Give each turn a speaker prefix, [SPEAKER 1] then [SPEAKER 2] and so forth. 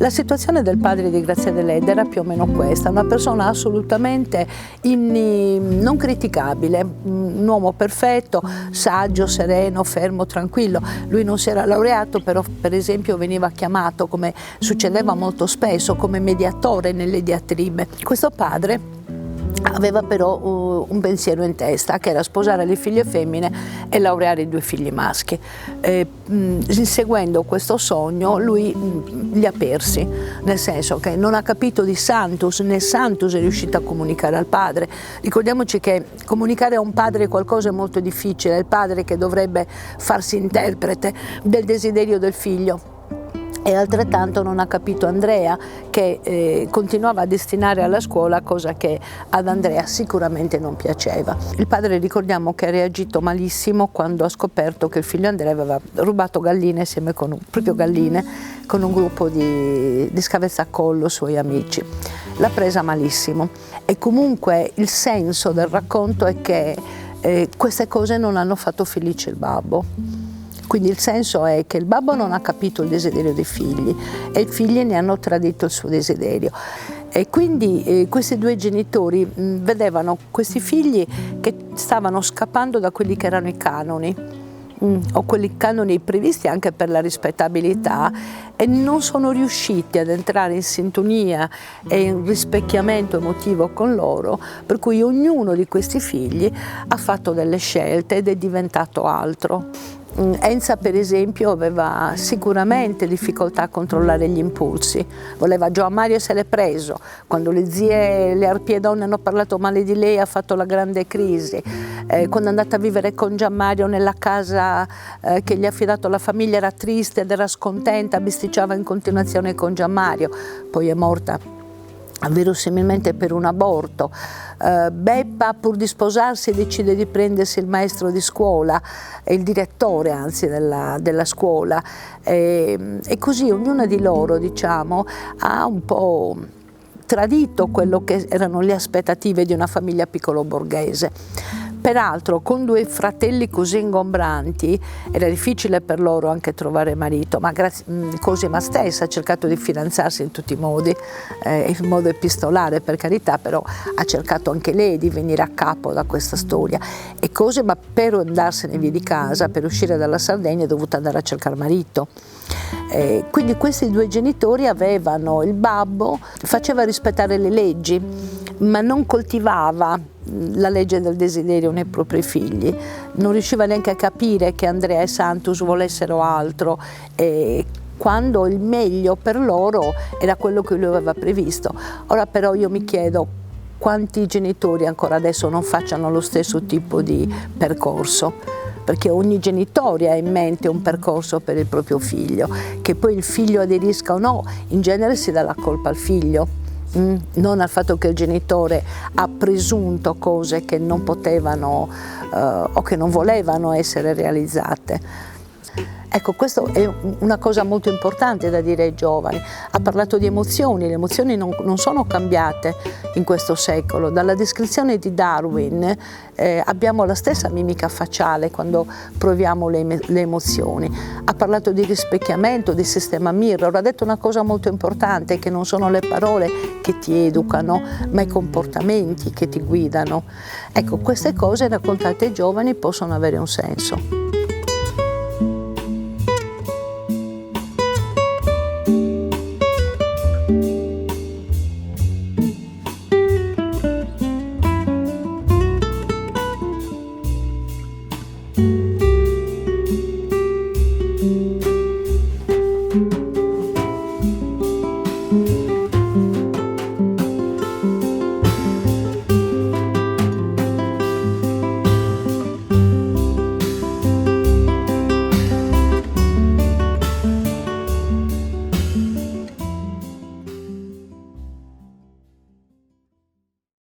[SPEAKER 1] La situazione del padre di Grazia Deledda era più o meno questa, una persona assolutamente non criticabile, un uomo perfetto, saggio, sereno, fermo, tranquillo. Lui non si era laureato, però per esempio veniva chiamato, come succedeva molto spesso, come mediatore nelle diatribe. Questo padre aveva però un pensiero in testa, che era sposare le figlie femmine e laureare i 2 figli maschi. Inseguendo questo sogno lui li ha persi, nel senso che non ha capito di Sanctus, né Sanctus è riuscito a comunicare al padre. Ricordiamoci che comunicare a un padre è qualcosa di molto difficile, è il padre che dovrebbe farsi interprete del desiderio del figlio. E altrettanto non ha capito Andrea, che continuava a destinare alla scuola, cosa che ad Andrea sicuramente non piaceva. Il padre, ricordiamo, che ha reagito malissimo quando ha scoperto che il figlio Andrea aveva rubato galline insieme con un gruppo di scavezzacollo suoi amici. L'ha presa malissimo e comunque il senso del racconto è che queste cose non hanno fatto felice il babbo. Quindi il senso è che il babbo non ha capito il desiderio dei figli e i figli ne hanno tradito il suo desiderio. E quindi questi 2 genitori vedevano questi figli che stavano scappando da quelli che erano i canoni, o quelli canoni previsti anche per la rispettabilità, e non sono riusciti ad entrare in sintonia e in rispecchiamento emotivo con loro, per cui ognuno di questi figli ha fatto delle scelte ed è diventato altro. Enza, per esempio, aveva sicuramente difficoltà a controllare gli impulsi, voleva Gioamario e se l'è preso. Quando le zie, le arpie donne hanno parlato male di lei, ha fatto la grande crisi. Quando è andata a vivere con Gianmario nella casa che gli ha affidato la famiglia, era triste ed era scontenta, bisticciava in continuazione con Gianmario, poi è morta verosimilmente per un aborto. Beppa, pur di sposarsi, decide di prendersi il maestro di scuola, il direttore anzi della scuola, e così ognuna di loro, diciamo, ha un po' tradito quello che erano le aspettative di una famiglia piccolo borghese. Peraltro con 2 fratelli così ingombranti era difficile per loro anche trovare marito, ma Cosima stessa ha cercato di fidanzarsi in tutti i modi, in modo epistolare per carità, però ha cercato anche lei di venire a capo da questa storia. E Cosima, per andarsene via di casa, per uscire dalla Sardegna, è dovuta andare a cercare marito. Quindi questi 2 genitori avevano, il babbo faceva rispettare le leggi, ma non coltivava la legge del desiderio nei propri figli, non riusciva neanche a capire che Andrea e Sanctus volessero altro, quando il meglio per loro era quello che lui aveva previsto. Ora però io mi chiedo quanti genitori ancora adesso non facciano lo stesso tipo di percorso, perché ogni genitore ha in mente un percorso per il proprio figlio. Che poi il figlio aderisca o no, in genere si dà la colpa al figlio, non al fatto che il genitore ha presunto cose che non potevano o che non volevano essere realizzate. Ecco, questo è una cosa molto importante da dire ai giovani. Ha parlato di emozioni, le emozioni non sono cambiate in questo secolo. Dalla descrizione di Darwin abbiamo la stessa mimica facciale quando proviamo le emozioni. Ha parlato di rispecchiamento, di sistema mirror, ha detto una cosa molto importante, che non sono le parole che ti educano, ma i comportamenti che ti guidano. Ecco, queste cose raccontate ai giovani possono avere un senso.